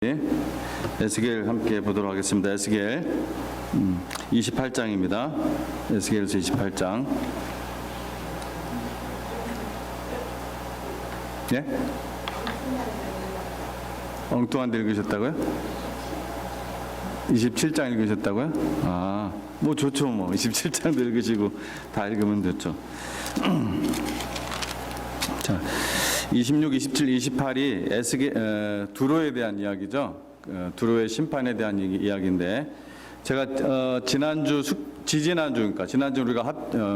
에스겔 함께 보도록 하겠습니다. 에스겔 28장입니다. 에스겔에서 28장. 예? 엉뚱한 데 읽으셨다고요? 27장 읽으셨다고요? 아, 뭐 좋죠. 뭐 27장도 읽으시고 다 읽으면 좋죠. 자, 26, 27, 28이 에스겔 두로에 대한 이야기죠. 두로의 심판에 대한 이야기인데, 제가 지난주 그러니까 지난주 우리가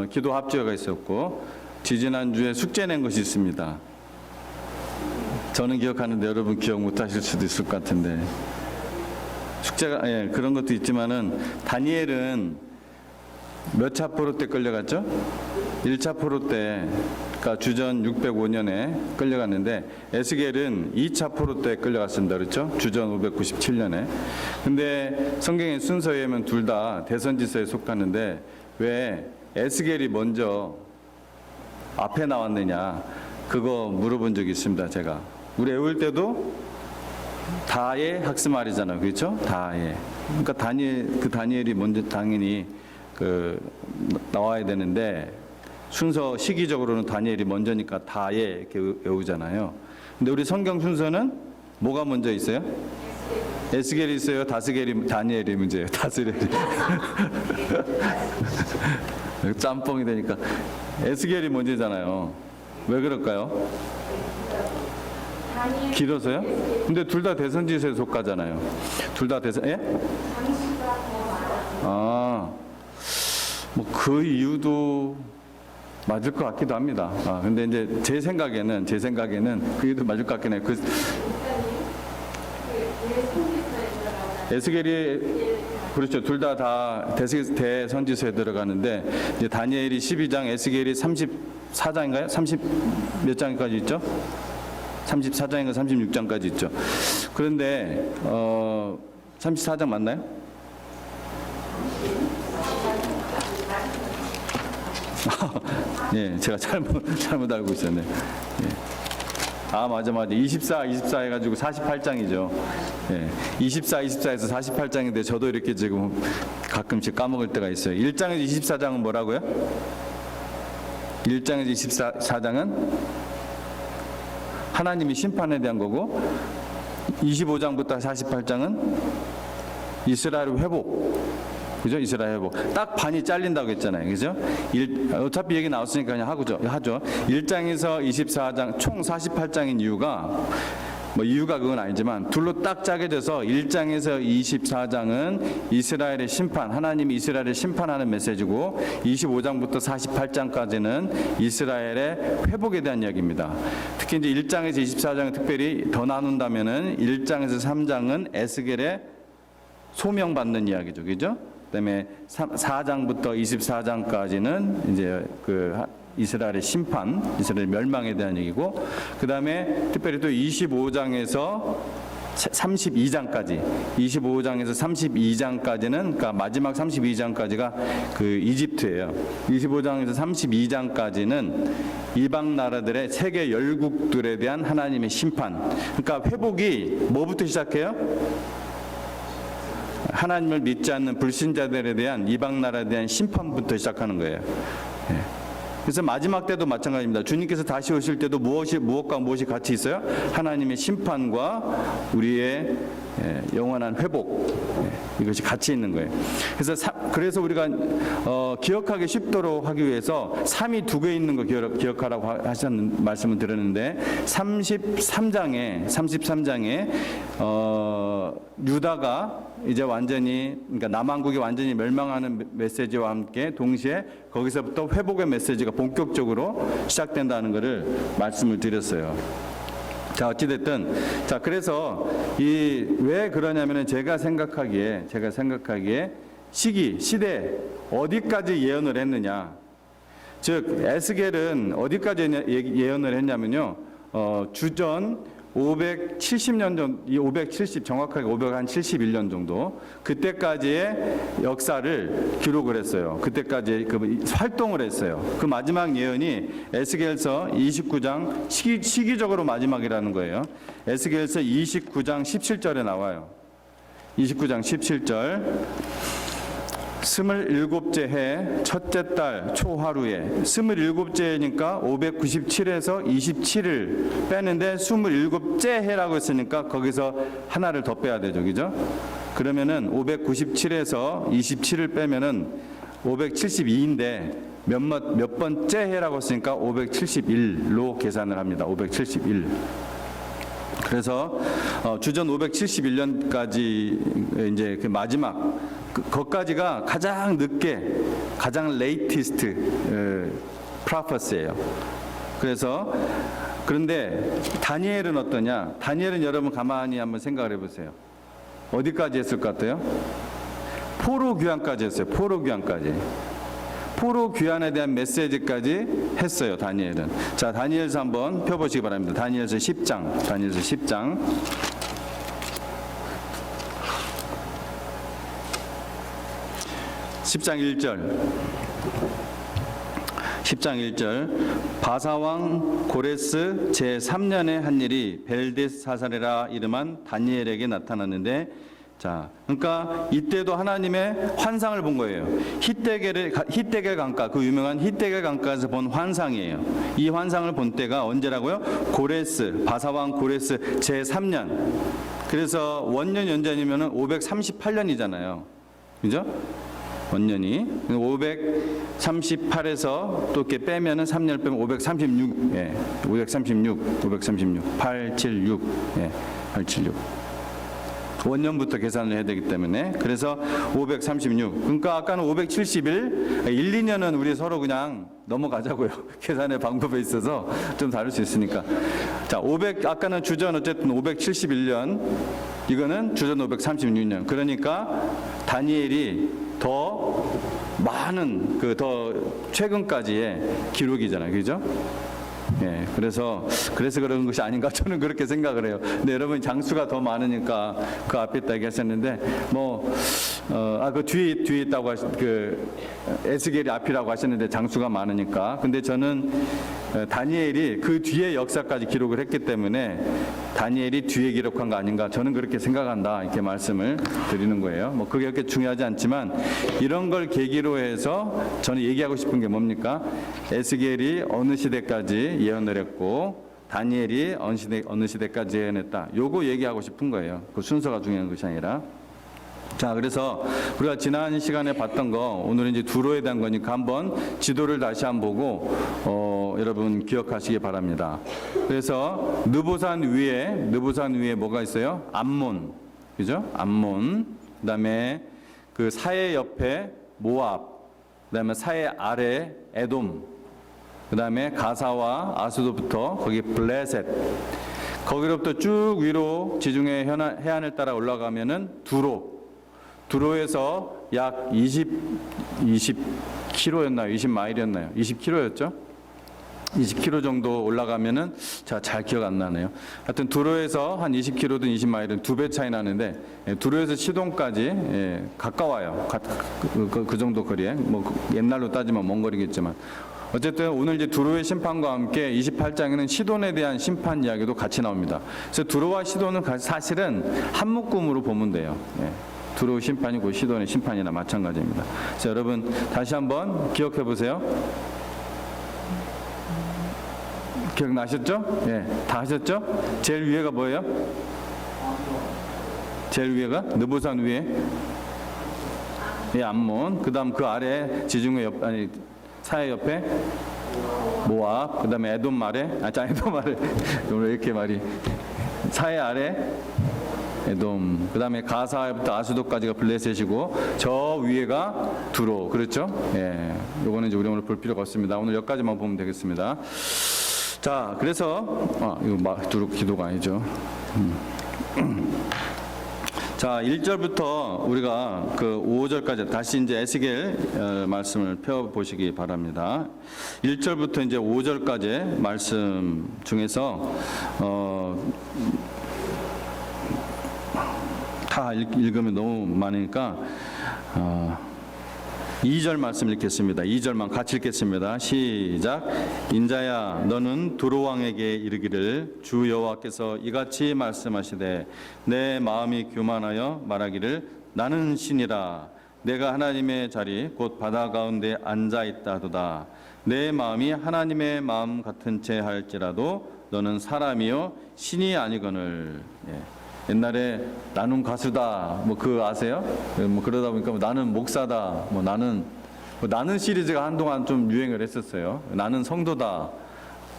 기도 합주회가 있었고, 지지난주에 숙제 낸 것이 있습니다. 저는 기억하는데 여러분 기억 못하실 수도 있을 것 같은데, 숙제가 그런 것도 있지만은 다니엘은 몇 차 포로 때 끌려갔죠? 1차 포로 때, 그러니까 주전 605년에 끌려갔는데, 에스겔은 2차 포로 때 끌려갔습니다. 그렇죠? 주전 597년에. 근데 성경의 순서에 의하면 둘 다 대선지서에 속하는데, 왜 에스겔이 먼저 앞에 나왔느냐, 그거 물어본 적이 있습니다. 제가 우리 외울 때도 다의 학스말이잖아요. 그렇죠? 다의. 그러니까 다니엘이 먼저 당연히 나와야 되는데, 순서 시기적으로는 다니엘이 먼저니까 다에 이렇게 외우잖아요. 근데 우리 성경 순서는 뭐가 먼저 있어요? 에스겔이 있어요? 다니엘이 문제예요? 다스겔이. 짬뽕이 되니까. 에스겔이 먼저잖아요. 왜 그럴까요? 길어서요? 근데 둘 다 대선지서에 속하잖아요. 둘 다 예? 뭐 그 이유도 맞을 것 같기도 합니다. 근데 이제 제 생각에는 그 이유도 맞을 것 같긴 해요. 에스겔이, 그렇죠. 둘 다 대선지서에 들어가는데, 이제 다니엘이 12장, 에스겔이 34장인가요? 30 몇 장까지 있죠? 34장인가 36장까지 있죠. 그런데 34장 맞나요? 예, 제가 잘못 알고 있었네. 예. 맞아. 24 해가지고 48장이죠. 예. 24에서 48장인데 저도 이렇게 지금 가끔씩 까먹을 때가 있어요. 1장에서 24장은 뭐라고요? 1장에서 24장은 하나님이 심판에 대한 거고, 25장부터 48장은 이스라엘 회복. 그죠? 이스라엘 회복. 딱 반이 잘린다고 했잖아요. 그죠? 어차피 얘기 나왔으니까 그냥 하죠. 1장에서 24장, 총 48장인 이유가, 이유가 그건 아니지만, 둘로 딱 짜게 돼서 1장에서 24장은 이스라엘의 심판, 하나님이 이스라엘을 심판하는 메시지고, 25장부터 48장까지는 이스라엘의 회복에 대한 이야기입니다. 특히 이제 1장에서 24장을 특별히 더 나눈다면은 1장에서 3장은 에스겔의 소명받는 이야기죠. 그죠? 그다음에 4장부터 24장까지는 이제 이스라엘의 심판, 이스라엘 멸망에 대한 얘기고, 그 다음에 특별히 또 25장에서 32장까지, 25장에서 32장까지는, 그러니까 마지막 32장까지가 이집트예요. 25장에서 32장까지는 이방 나라들의 세계 열국들에 대한 하나님의 심판. 그러니까 회복이 뭐부터 시작해요? 하나님을 믿지 않는 불신자들에 대한 이방 나라에 대한 심판부터 시작하는 거예요. 예. 그래서 마지막 때도 마찬가지입니다. 주님께서 다시 오실 때도 무엇과 무엇이 같이 있어요? 하나님의 심판과 우리의 영원한 회복, 이것이 같이 있는 거예요. 그래서 우리가 기억하기 쉽도록 하기 위해서 3이 두 개 있는 거 기억하라고 하셨는 말씀을 드렸는데, 33장에 유다가 이제 완전히, 그러니까 남왕국이 완전히 멸망하는 메시지와 함께 동시에 거기서부터 회복의 메시지가 본격적으로 시작된다는 것을 말씀을 드렸어요. 자, 어찌됐든, 그래서 왜 그러냐면은 제가 생각하기에 시대 어디까지 예언을 했느냐. 즉, 에스겔은 어디까지 예언을 했냐면요, 주전 570년 정도, 이 570 정확하게 571년 정도 그때까지의 역사를 기록을 했어요. 그때까지 그 활동을 했어요. 그 마지막 예언이 에스겔서 29장 시기적으로 마지막이라는 거예요. 에스겔서 29장 17절에 나와요. 29장 17절. 27째 해 첫째 달 초하루에 27째니까 597에서 27을 빼는데 27째 해라고 했으니까 거기서 하나를 더 빼야 되죠. 그죠? 그러면은 597에서 27을 빼면은 572인데 몇 번째 해라고 했으니까 571로 계산을 합니다. 571. 그래서 주전 571년까지 이제 그 마지막 거기까지가 가장 늦게 가장 레이티스트 프로페시예요. 그래서 그런데 다니엘은 어떠냐? 다니엘은 여러분 가만히 한번 생각을 해보세요. 어디까지 했을 것 같아요? 포로 귀환까지 했어요. 포로 귀환까지. 포로 귀환에 대한 메시지까지 했어요. 다니엘은. 자, 다니엘서 한번 펴보시기 바랍니다. 다니엘서 10장. 다니엘서 10장. 10장 1절. 10장 1절. 바사왕 고레스 제3년에 한 일이 벨데사사레라 이름한 다니엘에게 나타났는데, 자, 그러니까 이때도 하나님의 환상을 본 거예요. 히데겔 강가, 그 유명한 히데겔 강가에서 본 환상이에요. 이 환상을 본 때가 언제라고요? 고레스, 바사왕 고레스 제3년. 그래서 원년 연전이면은 538년이잖아요. 그죠? 원년이 538에서 또 이렇게 빼면은 3년 빼면 536, 예, 536, 876, 예, 876. 원년부터 계산을 해야 되기 때문에 그래서 536. 그러니까 아까는 571, 1, 2년은 우리 서로 그냥 넘어가자고요. 계산의 방법에 있어서 좀 다를 수 있으니까. 자, 아까는 주전 어쨌든 571년, 이거는 주전 536년. 그러니까 다니엘이 더 많은 더 최근까지의 기록이잖아요. 그죠? 예, 그래서 그런 것이 아닌가 저는 그렇게 생각을 해요. 근데 여러분 장수가 더 많으니까 그 앞에 있다 얘기하셨는데 그 뒤에 있다고 에스겔이 앞이라고 하셨는데 장수가 많으니까. 근데 저는 다니엘이 그 뒤에 역사까지 기록을 했기 때문에 다니엘이 뒤에 기록한 거 아닌가 저는 그렇게 생각한다 이렇게 말씀을 드리는 거예요. 뭐 그게 그렇게 중요하지 않지만 이런 걸 계기로 해서 저는 얘기하고 싶은 게 뭡니까? 에스겔이 어느 시대까지 예언을 했고 다니엘이 어느 시대까지 예언했다. 요거 얘기하고 싶은 거예요. 그 순서가 중요한 것이 아니라. 자, 그래서 우리가 지난 시간에 봤던 거 오늘은 이제 두로에 대한 거니까 한번 지도를 다시 한번 보고 여러분 기억하시기 바랍니다. 그래서 느보산 위에 뭐가 있어요? 암몬, 그죠? 암몬. 그다음에 그 사해 옆에 모압, 그다음에 사해 아래 에돔, 그다음에 가사와 아수도부터 거기 블레셋, 거기로부터 쭉 위로 지중해 해안을 따라 올라가면은 두로에서 약 20km였나요? 20마일이었나요? 20km였죠? 20km 정도 올라가면은 잘 기억 안 나네요. 하여튼 두로에서 한 20km든 20마일은 2배 차이 나는데 두로에서 시돈까지 가까워요. 그 정도 거리에. 뭐 옛날로 따지면 먼 거리겠지만 어쨌든 오늘 이제 두로의 심판과 함께 28장에는 시돈에 대한 심판 이야기도 같이 나옵니다. 그래서 두로와 시돈은 사실은 한 묶음으로 보면 돼요. 두로 심판이고 시돈의 심판이나 마찬가지입니다. 자, 여러분 다시 한번 기억해 보세요. 기억나셨죠? 예, 다 하셨죠? 제일 위에가 뭐예요? 제일 위에가 느보산 위에 암몬. 그다음 그 아래 지중해 사해 옆에 모압. 그다음에 에돔 아래 에돔 아래 오늘 이렇게 말이 사해 아래 에돔. 그다음에 가사부터 아수도까지가 블레셋이고 저 위에가 두로. 그렇죠? 예. 요거는 이제 우리 오늘 볼 필요가 없습니다. 오늘 여기까지만 보면 되겠습니다. 자, 그래서 이거 두로 기도가 아니죠. 자, 1절부터 우리가 그 5절까지 다시 이제 에스겔 말씀을 펴 보시기 바랍니다. 1절부터 이제 5절까지 말씀 중에서 다 읽으면 너무 많으니까 2절 말씀 읽겠습니다. 2절만 같이 읽겠습니다. 시작. 인자야 너는 두로 왕에게 이르기를 주 여호와께서 이같이 말씀하시되 내 마음이 교만하여 말하기를 나는 신이라 내가 하나님의 자리 곧 바다 가운데 앉아 있다도다. 내 마음이 하나님의 마음 같은 채 할지라도 너는 사람이요 신이 아니거늘. 옛날에 나는 가수다 뭐 그거 아세요? 뭐 그러다 보니까 나는 목사다 뭐 나는 시리즈가 한동안 좀 유행을 했었어요. 나는 성도다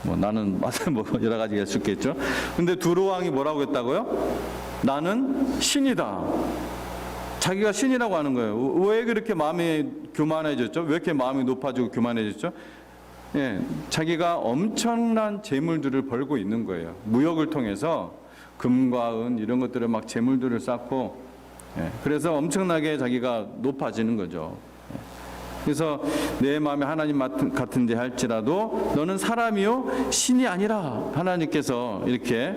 뭐 나는 뭐 여러 가지가 있을 수 있겠죠. 근데 두로 왕이 뭐라고 했다고요? 나는 신이다. 자기가 신이라고 하는 거예요. 왜 그렇게 마음이 교만해졌죠? 왜 이렇게 마음이 높아지고 교만해졌죠? 자기가 엄청난 재물들을 벌고 있는 거예요. 무역을 통해서 금과 은 이런 것들을 막 재물들을 쌓고, 그래서 엄청나게 자기가 높아지는 거죠. 그래서 내 마음에 하나님 같은 데 할지라도 너는 사람이요 신이 아니라 하나님께서 이렇게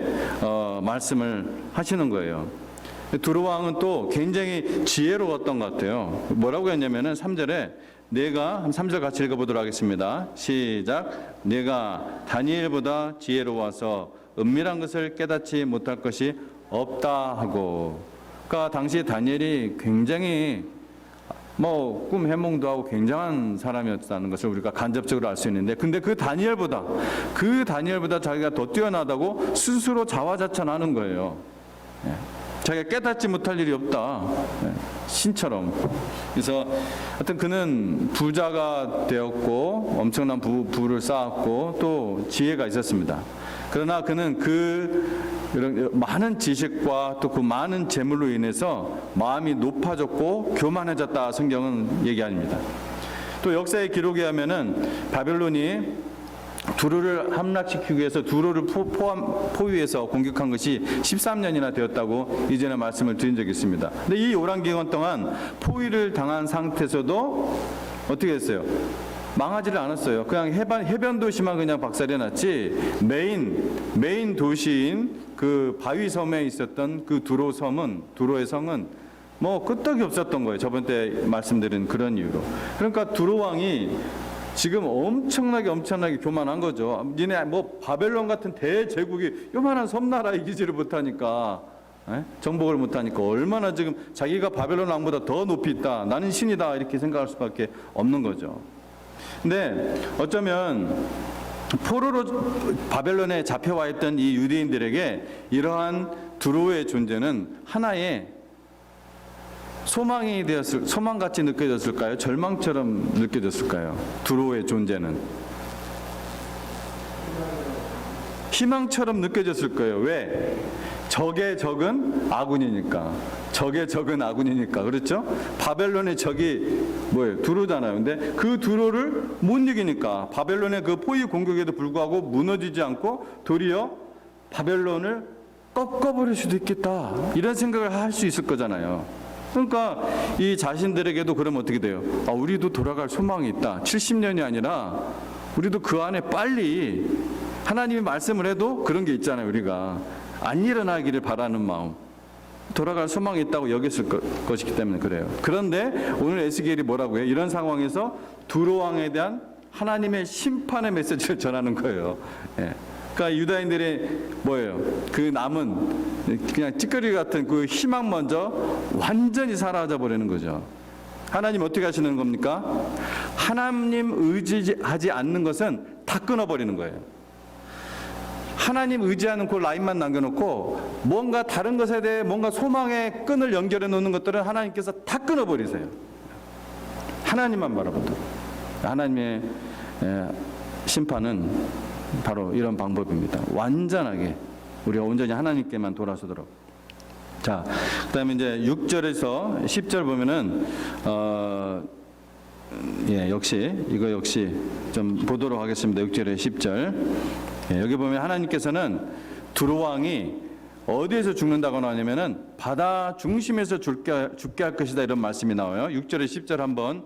말씀을 하시는 거예요. 두로 왕은 또 굉장히 지혜로웠던 것 같아요. 뭐라고 했냐면은 3절에 내가 한 3절 같이 읽어보도록 하겠습니다. 시작. 내가 다니엘보다 지혜로워서 은밀한 것을 깨닫지 못할 것이 없다 하고. 그러니까 당시 다니엘이 굉장히 뭐 꿈 해몽도 하고 굉장한 사람이었다는 것을 우리가 간접적으로 알 수 있는데, 근데 그 다니엘보다 자기가 더 뛰어나다고 스스로 자화자찬하는 거예요. 자기가 깨닫지 못할 일이 없다. 신처럼. 그래서 하여튼 그는 부자가 되었고 엄청난 부를 쌓았고 또 지혜가 있었습니다. 그러나 그는 이런 많은 지식과 또 그 많은 재물로 인해서 마음이 높아졌고 교만해졌다 성경은 얘기합니다. 또 역사의 기록에 하면은 바벨론이 두로를 함락시키기 위해서 두로를 포위해서 공격한 것이 13년이나 되었다고 이전에 말씀을 드린 적이 있습니다. 근데 이 오랜 기간 동안 포위를 당한 상태에서도 어떻게 했어요? 망하지를 않았어요. 그냥 해변 도시만 그냥 박살내놨지 메인 도시인 그 바위 섬에 있었던 그 두로의 성은 뭐 끄떡이 없었던 거예요. 저번 때 말씀드린 그런 이유로. 그러니까 두로 왕이 지금 엄청나게 교만한 거죠. 니네 뭐 바벨론 같은 대제국이 요만한 섬나라 이기지를 못하니까, 정복을 못하니까 얼마나 지금 자기가 바벨론 왕보다 더 높이 있다, 나는 신이다 이렇게 생각할 수밖에 없는 거죠. 근데 어쩌면 포로로 바벨론에 잡혀와 있던 이 유대인들에게 이러한 두로의 존재는 하나의 소망같이 느껴졌을까요? 절망처럼 느껴졌을까요? 두로의 존재는 희망처럼 느껴졌을 거예요. 왜? 적의 적은 아군이니까. 그렇죠? 바벨론의 적이 뭐예요? 두로잖아요. 근데 그 두로를 못 이기니까 바벨론의 그 포위 공격에도 불구하고 무너지지 않고 도리어 바벨론을 꺾어버릴 수도 있겠다, 이런 생각을 할 수 있을 거잖아요. 그러니까 이 자신들에게도 그러면 어떻게 돼요? 우리도 돌아갈 소망이 있다. 70년이 아니라 우리도 그 안에 빨리 하나님이 말씀을 해도 그런 게 있잖아요. 우리가 안 일어나기를 바라는 마음, 돌아갈 소망이 있다고 여겼을 것이기 때문에 그래요. 그런데 오늘 에스겔이 뭐라고 해요? 이런 상황에서 두로 왕에 대한 하나님의 심판의 메시지를 전하는 거예요. 그러니까 유다인들의 뭐예요? 그 남은 그냥 찌꺼기 같은 그 희망 먼저 완전히 사라져 버리는 거죠. 하나님 어떻게 하시는 겁니까? 하나님 의지하지 않는 것은 다 끊어버리는 거예요. 하나님 의지하는 그 라인만 남겨놓고 뭔가 다른 것에 대해 뭔가 소망의 끈을 연결해 놓는 것들은 하나님께서 다 끊어버리세요. 하나님만 바라보도록. 하나님의 심판은 바로 이런 방법입니다. 완전하게 우리가 온전히 하나님께만 돌아서도록. 자, 그다음에 이제 6절에서 10절 보면은 역시 좀 보도록 하겠습니다. 6절에 10절. 여기 보면 하나님께서는 두로 왕이 어디에서 죽는다고 나오냐면은 바다 중심에서 죽게 할 것이다, 이런 말씀이 나와요. 6절에 10절 한번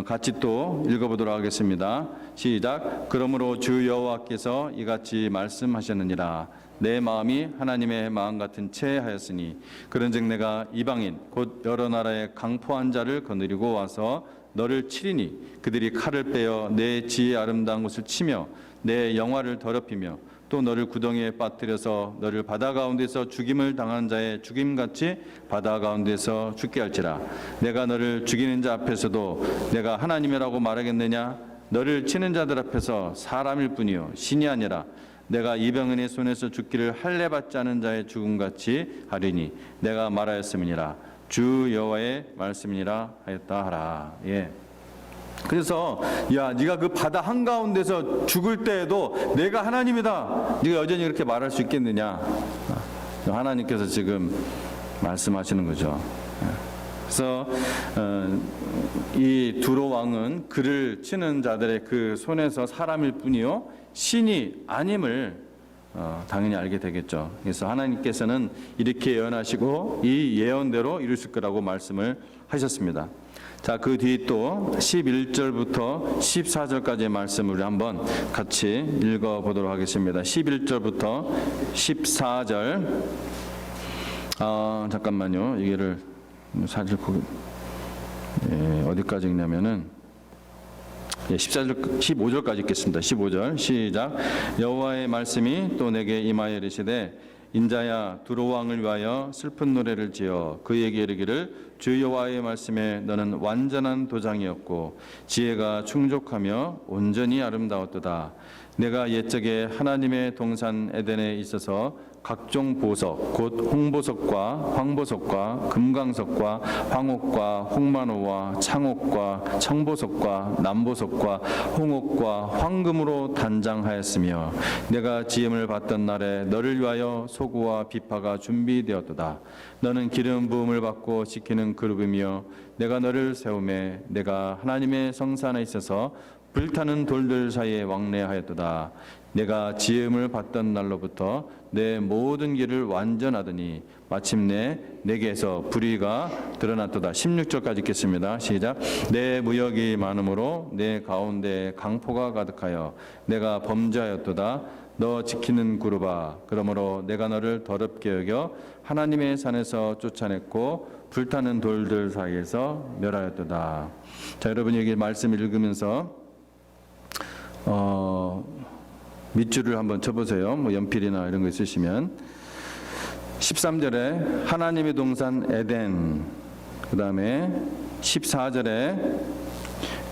같이 또 읽어보도록 하겠습니다. 시작. 그러므로 주 여호와께서 이같이 말씀하셨느니라. 내 마음이 하나님의 마음 같은 채 하였으니 그런즉 내가 이방인 곧 여러 나라의 강포한 자를 거느리고 와서 너를 치리니 그들이 칼을 빼어 내 지혜 아름다운 곳을 치며 내 영화를 더럽히며 또 너를 구덩이에 빠뜨려서 너를 바다 가운데서 죽임을 당한 자의 죽임같이 바다 가운데서 죽게 할지라. 내가 너를 죽이는 자 앞에서도 내가 하나님이라고 말하겠느냐? 너를 치는 자들 앞에서 사람일 뿐이요 신이 아니라 내가 이방인의 손에서 죽기를 할례 받지 않은 자의 죽음같이 하리니 내가 말하였음이니라. 주 여호와의 말씀이니라 하였다 하라. 예. 그래서 야, 네가 그 바다 한가운데서 죽을 때에도 내가 하나님이다, 네가 여전히 그렇게 말할 수 있겠느냐? 하나님께서 지금 말씀하시는 거죠. 그래서 이 두로 왕은 그를 치는 자들의 그 손에서 사람일 뿐이요 신이 아님을 당연히 알게 되겠죠. 그래서 하나님께서는 이렇게 예언하시고 이 예언대로 이루실 거라고 말씀을 하셨습니다. 자, 그 뒤 또 11절부터 14절까지의 말씀을 우리 한번 같이 읽어보도록 하겠습니다. 11절부터 14절. 잠깐만요. 이게를 사실 어디까지 읽냐면은 14절, 15절까지 읽겠습니다. 15절 시작. 여호와의 말씀이 또 내게 임하여 이르시되 인자야 두로 왕을 위하여 슬픈 노래를 지어 그에게 이르기를 주 여호와의 말씀에 너는 완전한 도장이었고 지혜가 충족하며 온전히 아름다웠도다. 내가 옛적에 하나님의 동산 에덴에 있어서 각종 보석 곧 홍보석과 황보석과 금강석과 황옥과 홍만호와 창옥과 청보석과 남보석과 홍옥과 황금으로 단장하였으며 내가 지음을 받던 날에 너를 위하여 소구와 비파가 준비되었도다. 너는 기름 부음을 받고 지키는 그룹이며 내가 너를 세우매 내가 하나님의 성산에 있어서 불타는 돌들 사이에 왕래하였도다. 내가 지음을 받던 날로부터 내 모든 길을 완전하더니 마침내 내게서 불의가 드러났도다. 16절까지 읽겠습니다. 시작. 내 무역이 많으므로 내 가운데 강포가 가득하여 내가 범죄하였도다. 너 지키는 그룹아, 그러므로 내가 너를 더럽게 여겨 하나님의 산에서 쫓아냈고 불타는 돌들 사이에서 멸하였도다. 자, 여러분 여기 말씀 읽으면서 밑줄을 한번 쳐보세요. 뭐 연필이나 이런 거 있으시면 13절에 하나님의 동산 에덴, 그 다음에 14절에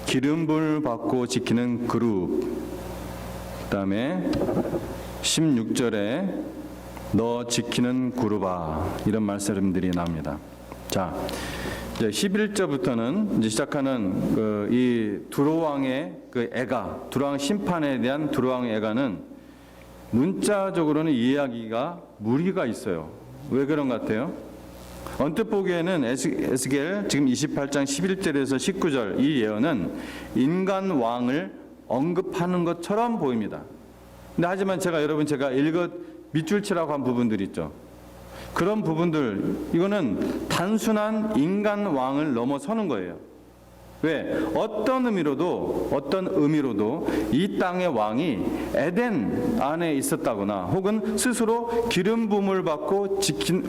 기름불 받고 지키는 그룹, 그 다음에 16절에 너 지키는 그룹아, 이런 말씀들이 나옵니다. 자, 이제 11절부터는 이제 시작하는 이 두로왕의 그 애가, 두로왕 심판에 대한 두로왕의 애가는 문자적으로는 이해하기가 무리가 있어요. 왜 그런 것 같아요? 언뜻 보기에는 에스겔 지금 28장 11절에서 19절 이 예언은 인간 왕을 언급하는 것처럼 보입니다. 근데 하지만 제가 밑줄 치라고 한 부분들이 있죠. 그런 부분들, 이거는 단순한 인간 왕을 넘어서는 거예요. 왜? 어떤 의미로도 이 땅의 왕이 에덴 안에 있었다거나 혹은 스스로 기름 부음을 받고 지키는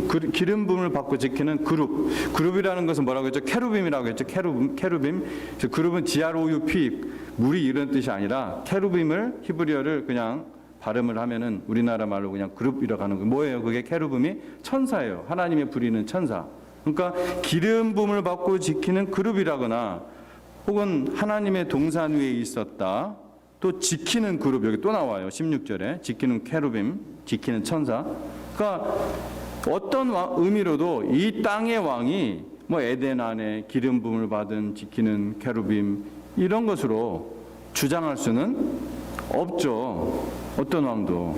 그룹이라는 것은 뭐라고 했죠? 케루빔이라고 했죠. 케루빔. 그룹은 지아로유피, 물이 이런 뜻이 아니라 케루빔을 히브리어를 그냥 발음을 하면은 우리나라 말로 그냥 그룹이라고 하는 거. 뭐예요? 그게 케루빔이 천사예요. 하나님의 부리는 천사. 그러니까 기름 부음을 받고 지키는 그룹이라거나 혹은 하나님의 동산 위에 있었다. 또 지키는 그룹, 여기 또 나와요. 16절에 지키는 케루빔, 지키는 천사. 그러니까 어떤 의미로도 이 땅의 왕이 뭐 에덴 안에 기름 부음을 받은 지키는 케루빔 이런 것으로 주장할 수는 없죠. 어떤 왕도.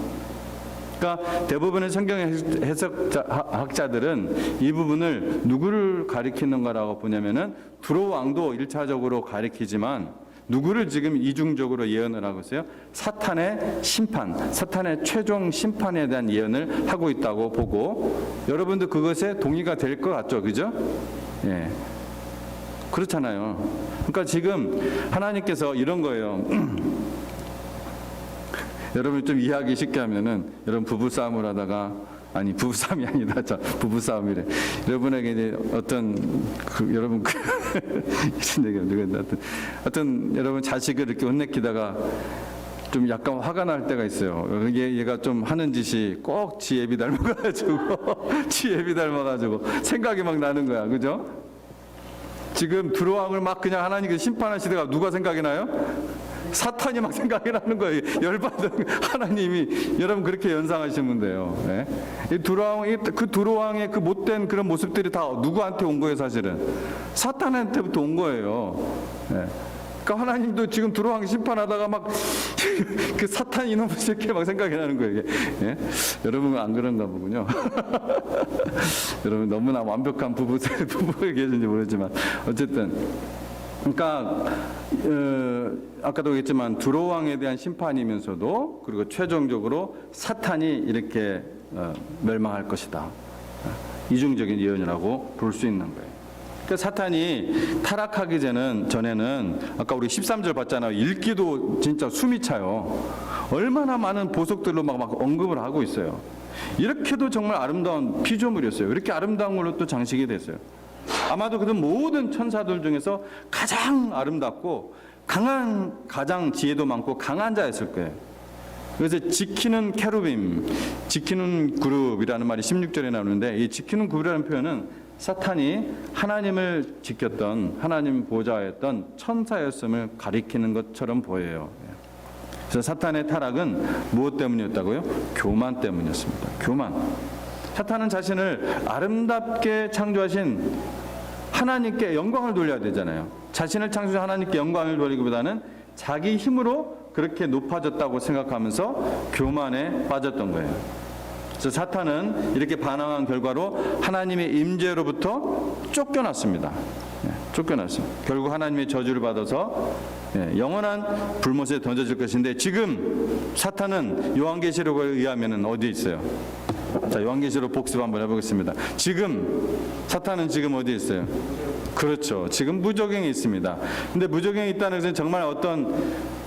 그러니까 대부분의 성경의 해석학자들은 이 부분을 누구를 가리키는가라고 보냐면은 두로 왕도 1차적으로 가리키지만 누구를 지금 이중적으로 예언을 하고 있어요? 사탄의 심판, 사탄의 최종 심판에 대한 예언을 하고 있다고 보고 여러분도 그것에 동의가 될 것 같죠, 그죠? 예. 그렇잖아요. 그러니까 지금 하나님께서 이런 거예요. 여러분 좀 이해하기 쉽게 하면은, 여러분 부부싸움을 하다가, 아니 부부싸움이 아니다, 자 부부싸움이래. 여러분에게 이제 어떤 여러분 이런 얘기가 누구였나, 어떤 여러분 자식을 이렇게 혼내키다가 좀 약간 화가 날 때가 있어요. 얘가 좀 하는 짓이 꼭 지 애비 닮아가지고 지 애비 닮아가지고 생각이 막 나는 거야, 그죠? 지금 두로왕을 막 그냥 하나님께서 심판하시다가 누가 생각이 나요? 사탄이 막 생각이 나는 거예요. 열받은 하나님이. 여러분 그렇게 연상하시면 돼요. 네? 이 두로왕의 그 못된 그런 모습들이 다 누구한테 온 거예요, 사실은? 사탄한테부터 온 거예요. 네. 그러니까 하나님도 지금 두로왕 심판하다가 막 그 사탄 이놈의 새끼 막 생각이 나는 거예요. 이게. 예? 여러분은 안 그런가 보군요. 여러분 너무나 완벽한 부부가 계신지 모르지만 어쨌든. 그러니까 아까도 얘기했지만 두로왕에 대한 심판이면서도, 그리고 최종적으로 사탄이 이렇게 멸망할 것이다. 이중적인 예언이라고 볼 수 있는 거예요. 그러니까 사탄이 타락하기 전에는 아까 우리 13절 봤잖아요. 읽기도 진짜 숨이 차요. 얼마나 많은 보석들로 막 언급을 하고 있어요. 이렇게도 정말 아름다운 피조물이었어요. 이렇게 아름다운 걸로 또 장식이 됐어요. 아마도 그 모든 천사들 중에서 가장 아름답고 가장 지혜도 많고 강한 자였을 거예요. 그래서 지키는 케루빔, 지키는 그룹이라는 말이 16절에 나오는데, 이 지키는 그룹이라는 표현은 사탄이 하나님을 지켰던, 하나님 보좌였던 천사였음을 가리키는 것처럼 보여요. 그래서 사탄의 타락은 무엇 때문이었다고요? 교만 때문이었습니다. 교만. 사탄은 자신을 아름답게 창조하신 하나님께 영광을 돌려야 되잖아요. 자신을 창조하신 하나님께 영광을 돌리기보다는 자기 힘으로 그렇게 높아졌다고 생각하면서 교만에 빠졌던 거예요. 그래서 사탄은 이렇게 반항한 결과로 하나님의 임재로부터 쫓겨났습니다. 쫓겨났어요. 결국 하나님의 저주를 받아서 영원한 불못에 던져질 것인데, 지금 사탄은 요한계시록에 의하면 어디에 있어요? 자, 요한계시록 복습 한번 해보겠습니다. 사탄은 지금 어디에 있어요? 그렇죠. 지금 무적행에 있습니다. 근데 무적행에 있다는 것은 정말 어떤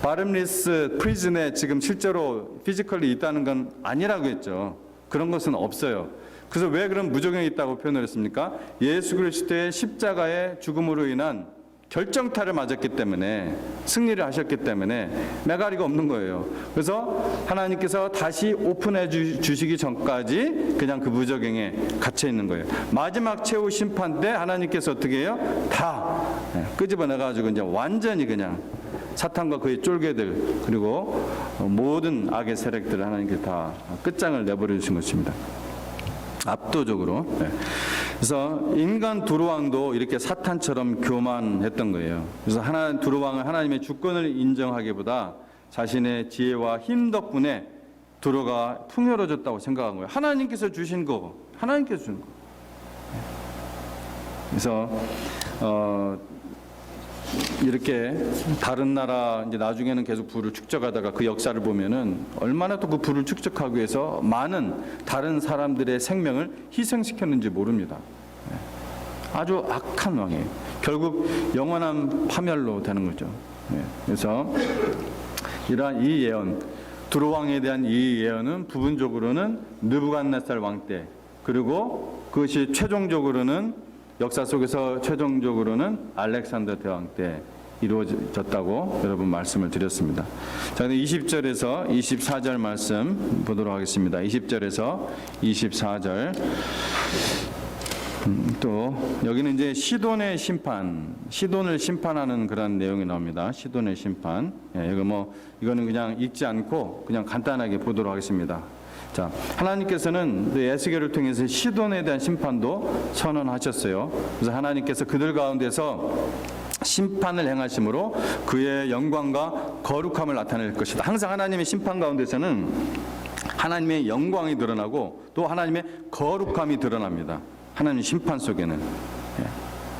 바름리스 프리즌에 지금 실제로 피지컬리 있다는 건 아니라고 했죠. 그런 것은 없어요. 그래서 왜 그런 무적행이 있다고 표현을 했습니까? 예수 그리스도의 십자가의 죽음으로 인한 결정타를 맞았기 때문에, 승리를 하셨기 때문에 매가리가 없는 거예요. 그래서 하나님께서 다시 오픈해 주시기 전까지 그냥 그 무적행에 갇혀 있는 거예요. 마지막 최후 심판 때 하나님께서 어떻게 해요? 다 끄집어내가지고 이제 완전히 그냥 사탄과 그의 쫄개들, 그리고 모든 악의 세력들을 하나님께 다 끝장을 내버려 주신 것입니다. 압도적으로. 그래서 인간 두로왕도 이렇게 사탄처럼 교만했던 거예요. 그래서 두로왕은 하나님의 주권을 인정하기보다 자신의 지혜와 힘 덕분에 두로가 풍요로워졌다고 생각한 거예요. 하나님께서 주신 거, 하나님께서 주신 거. 그래서 이렇게 다른 나라, 이제 나중에는 계속 부를 축적하다가 그 역사를 보면은 얼마나 또 그 부를 축적하기 위해서 많은 다른 사람들의 생명을 희생시켰는지 모릅니다. 아주 악한 왕이에요. 결국 영원한 파멸로 되는 거죠. 그래서 이러한 이 예언, 두로왕에 대한 이 예언은 부분적으로는 느부갓네살 왕 때, 그리고 그것이 최종적으로는 역사 속에서 최종적으로는 알렉산더 대왕 때 이루어졌다고 여러분 말씀을 드렸습니다. 자, 20절에서 24절 말씀 보도록 하겠습니다. 20절에서 24절. 또 여기는 이제 시돈의 심판, 시돈을 심판하는 그런 내용이 나옵니다. 시돈의 심판. 이거는 그냥 읽지 않고 그냥 간단하게 보도록 하겠습니다. 자, 하나님께서는 에스겔을 통해서 시돈에 대한 심판도 선언하셨어요. 그래서 하나님께서 그들 가운데서 심판을 행하심으로 그의 영광과 거룩함을 나타낼 것이다. 항상 하나님의 심판 가운데서는 하나님의 영광이 드러나고 또 하나님의 거룩함이 드러납니다. 하나님의 심판 속에는.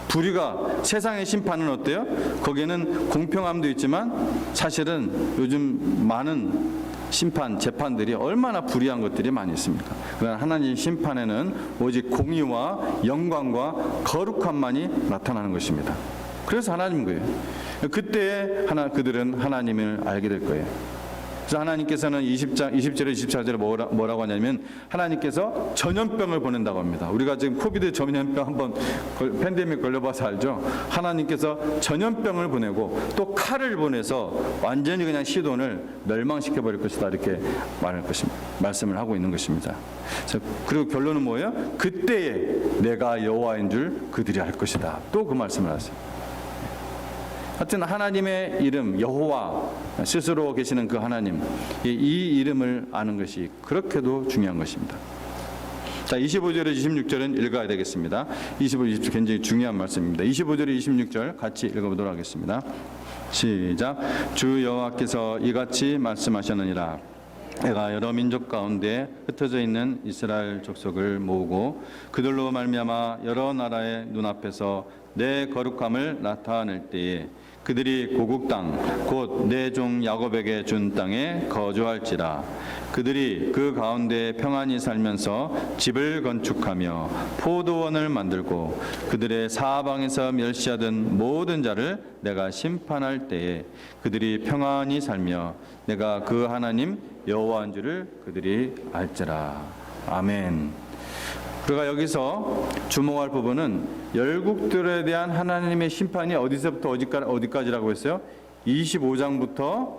불의가, 세상의 심판은 어때요? 거기에는 공평함도 있지만 사실은 요즘 많은 심판, 재판들이 얼마나 불의한 것들이 많이 있습니까? 그러나 하나님 심판에는 오직 공의와 영광과 거룩함만이 나타나는 것입니다. 그래서 하나님인 거예요. 그때 그들은 하나님을 알게 될 거예요. 그래서 하나님께서는 20절에 24절에 뭐라고 하냐면 하나님께서 전염병을 보낸다고 합니다. 우리가 지금 코비드 전염병 한번 팬데믹 걸려봐서 알죠. 하나님께서 전염병을 보내고 또 칼을 보내서 완전히 그냥 시돈을 멸망시켜 버릴 것이다, 이렇게 말씀을 하고 있는 것입니다. 그리고 결론은 뭐예요? 그때에 내가 여호와인 줄 그들이 알 것이다. 또 그 말씀을 하세요. 하여튼 하나님의 이름 여호와, 스스로 계시는 그 하나님, 이 이름을 아는 것이 그렇게도 중요한 것입니다. 자, 25절에 26절은 읽어야 되겠습니다. 25, 26절 굉장히 중요한 말씀입니다. 25절에 26절 같이 읽어보도록 하겠습니다. 시작. 주 여호와께서 이같이 말씀하셨느니라. 내가 여러 민족 가운데 흩어져 있는 이스라엘 족속을 모으고 그들로 말미암아 여러 나라의 눈앞에서 내 거룩함을 나타낼 때에 그들이 고국 땅 곧 내 종 야곱에게 준 땅에 거주할지라. 그들이 그 가운데 평안히 살면서 집을 건축하며 포도원을 만들고 그들의 사방에서 멸시하던 모든 자를 내가 심판할 때에 그들이 평안히 살며 내가 그 하나님 여호와인 줄을 그들이 알지라. 아멘. 우리가 여기서 주목할 부분은 열국들에 대한 하나님의 심판이 어디서부터 어디까지라고 했어요? 25장부터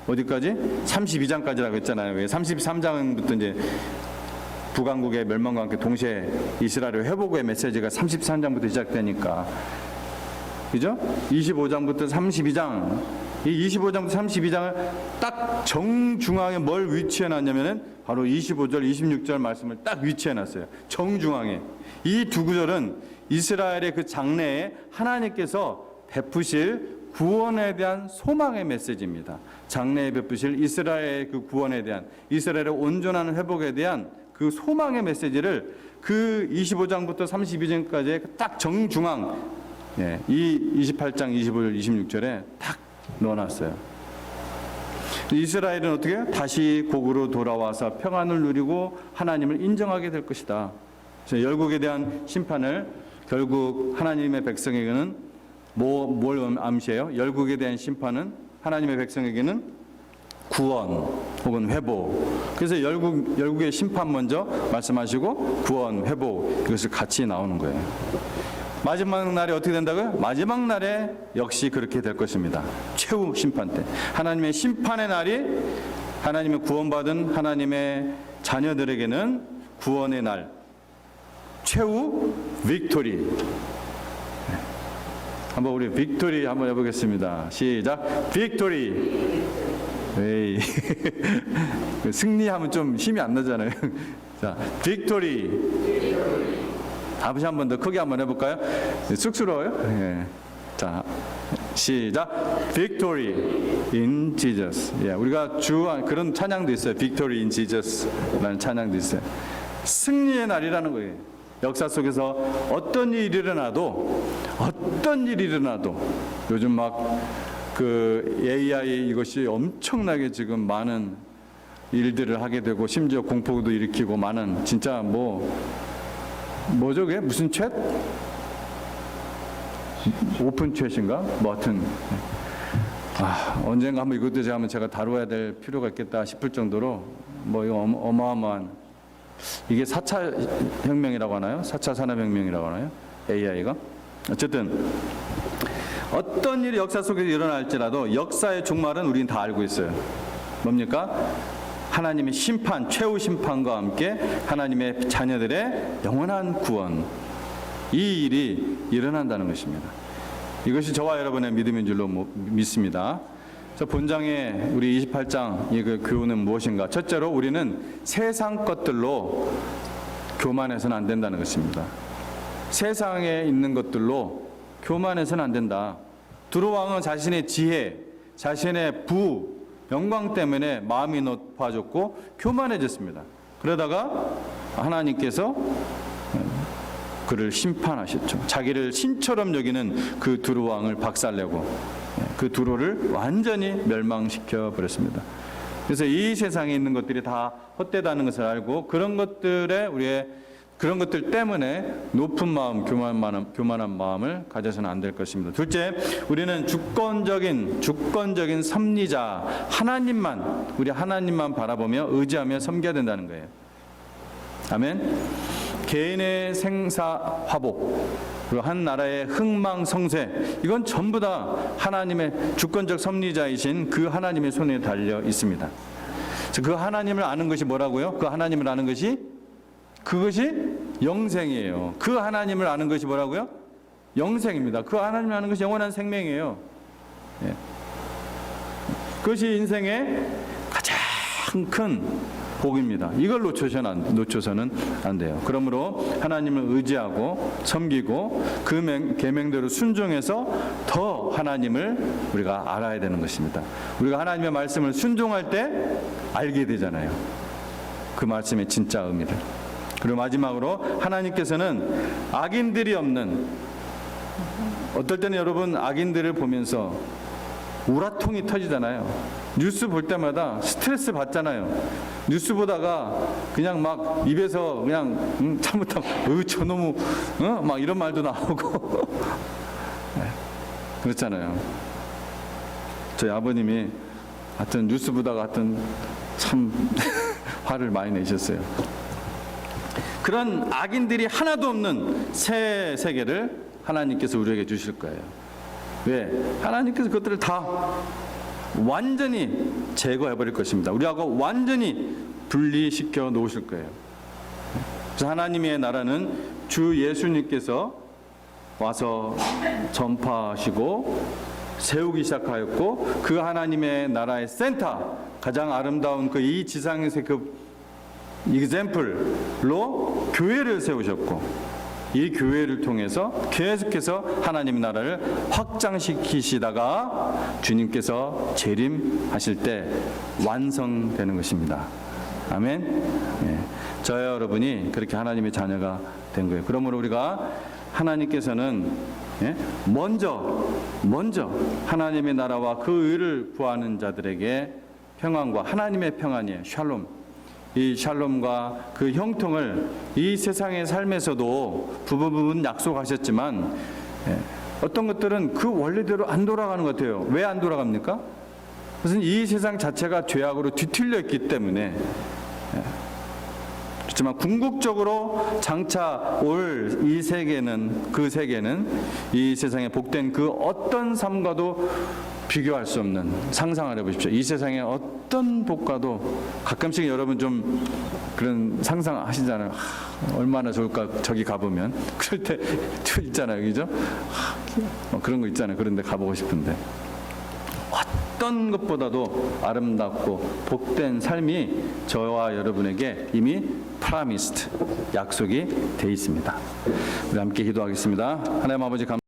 어디까지? 32장까지라고 했잖아요. 왜 33장부터 이제 북왕국의 멸망과 함께 동시에 이스라엘의 회복의 메시지가 33장부터 시작되니까, 그죠? 25장부터 32장, 이 25장부터 32장을 딱 정중앙에 뭘 위치해 놨냐면은 바로 25절, 26절 말씀을 딱 위치해 놨어요. 정중앙에. 이 두 구절은 이스라엘의 그 장래에 하나님께서 베푸실 구원에 대한 소망의 메시지입니다. 장래에 베푸실 이스라엘의 그 구원에 대한, 이스라엘의 온전한 회복에 대한 그 소망의 메시지를 그 25장부터 32장까지의 딱 정중앙, 이 28장, 25절, 26절에 딱 넣어놨어요. 이스라엘은 어떻게 다시 곡으로 돌아와서 평안을 누리고 하나님을 인정하게 될 것이다. 그래서 열국에 대한 심판을 결국 하나님의 백성에게는 뭘 암시해요? 열국에 대한 심판은 하나님의 백성에게는 구원 혹은 회복. 그래서 열국의 심판 먼저 말씀하시고 구원, 회복, 이것을 같이 나오는 거예요. 마지막 날에 어떻게 된다고요? 마지막 날에 역시 그렇게 될 것입니다. 최후 심판 때. 하나님의 심판의 날이 하나님의 구원받은 하나님의 자녀들에게는 구원의 날, 최후 빅토리. 한번 우리 빅토리 한번 해보겠습니다. 시작. 빅토리. 에이. 승리하면 좀 힘이 안 나잖아요. 자, 빅토리. 다시 한 번 더 크게 한번 해볼까요? 쑥스러워요? 예. 자, 시작. Victory in Jesus. 예, 우리가 그런 찬양도 있어요. Victory in Jesus.라는 찬양도 있어요. 승리의 날이라는 거예요. 역사 속에서 어떤 일이 일어나도 요즘 막 그 AI 이것이 엄청나게 지금 많은 일들을 하게 되고 심지어 공포도 일으키고 많은 진짜 뭐죠 그게? 무슨 챗? 오픈 챗인가? 뭐 하여튼 언젠가 한번 이것도 제가 다루어야 될 필요가 있겠다 싶을 정도로 이거 어마어마한, 이게 4차 혁명이라고 하나요? 4차 산업혁명이라고 하나요? AI가? 어쨌든 어떤 일이 역사 속에서 일어날지라도 역사의 종말은 우리는 다 알고 있어요. 뭡니까? 하나님의 심판, 최후 심판과 함께 하나님의 자녀들의 영원한 구원, 이 일이 일어난다는 것입니다. 이것이 저와 여러분의 믿음인 줄로 믿습니다. 본장의 우리 28장 이 그 교훈은 무엇인가? 첫째로 우리는 세상 것들로 교만해서는 안 된다는 것입니다. 세상에 있는 것들로 교만해서는 안 된다. 두로왕은 자신의 지혜, 자신의 영광 때문에 마음이 높아졌고 교만해졌습니다. 그러다가 하나님께서 그를 심판하셨죠. 자기를 신처럼 여기는 그 두로왕을 박살내고 그 두로를 완전히 멸망시켜 버렸습니다. 그래서 이 세상에 있는 것들이 다 헛되다는 것을 알고 그런 것들에 우리의 그런 것들 때문에 높은 마음, 교만한 마음을 가져서는 안 될 것입니다. 둘째, 우리는 주권적인 섭리자 우리 하나님만 바라보며 의지하며 섬겨야 된다는 거예요. 아멘. 개인의 생사화복, 그리고 한 나라의 흥망성쇠, 이건 전부 다 하나님의 주권적 섭리자이신 그 하나님의 손에 달려 있습니다. 그 하나님을 아는 것이 뭐라고요? 그 하나님을 아는 것이 그것이 영생이에요. 그 하나님을 아는 것이 뭐라고요? 영생입니다. 그 하나님을 아는 것이 영원한 생명이에요. 예. 그것이 인생의 가장 큰 복입니다. 이걸 놓쳐서는 안 돼요. 그러므로 하나님을 의지하고 섬기고 그 계명대로 순종해서 더 하나님을 우리가 알아야 되는 것입니다. 우리가 하나님의 말씀을 순종할 때 알게 되잖아요. 그 말씀의 진짜 의미를. 그리고 마지막으로 하나님께서는 악인들이 없는, 어떨 때는 여러분 악인들을 보면서 우라통이 터지잖아요. 뉴스 볼 때마다 스트레스 받잖아요. 뉴스 보다가 그냥 막 입에서 그냥 잘못하면 저놈의 막 이런 말도 나오고 그렇잖아요. 저희 아버님이 하여튼 뉴스 보다가 하여튼 참 화를 많이 내셨어요. 그런 악인들이 하나도 없는 새 세계를 하나님께서 우리에게 주실 거예요. 왜? 하나님께서 그것들을 다 완전히 제거해버릴 것입니다. 우리하고 완전히 분리시켜 놓으실 거예요. 그래서 하나님의 나라는 주 예수님께서 와서 전파하시고 세우기 시작하였고, 그 하나님의 나라의 센터, 가장 아름다운 그 이 지상에서 그 example로 교회를 세우셨고, 이 교회를 통해서 계속해서 하나님 나라를 확장시키시다가 주님께서 재림하실 때 완성되는 것입니다. 아멘. 예. 저와 여러분이 그렇게 하나님의 자녀가 된 거예요. 그러므로 우리가 하나님께서는 먼저 하나님의 나라와 그 의를 구하는 자들에게 평안과 하나님의 평안이에요. 샬롬. 이 샬롬과 그 형통을 이 세상의 삶에서도 부분 약속하셨지만, 어떤 것들은 그 원리대로 안 돌아가는 것 같아요. 왜 안 돌아갑니까? 그것은 이 세상 자체가 죄악으로 뒤틀려 있기 때문에. 그렇지만 궁극적으로 장차 올 이 세계는, 그 세계는 이 세상에 복된 그 어떤 삶과도 비교할 수 없는, 상상을 해보십시오. 이 세상의 어떤 복과도, 가끔씩 여러분 좀 그런 상상하시잖아요. 얼마나 좋을까, 저기 가보면. 그럴 때 있잖아요, 그죠? 그런 거 있잖아요. 그런데 가보고 싶은데. 어떤 것보다도 아름답고 복된 삶이 저와 여러분에게 이미 promised, 약속이 돼 있습니다. 우리 함께 기도하겠습니다. 하나님 아버지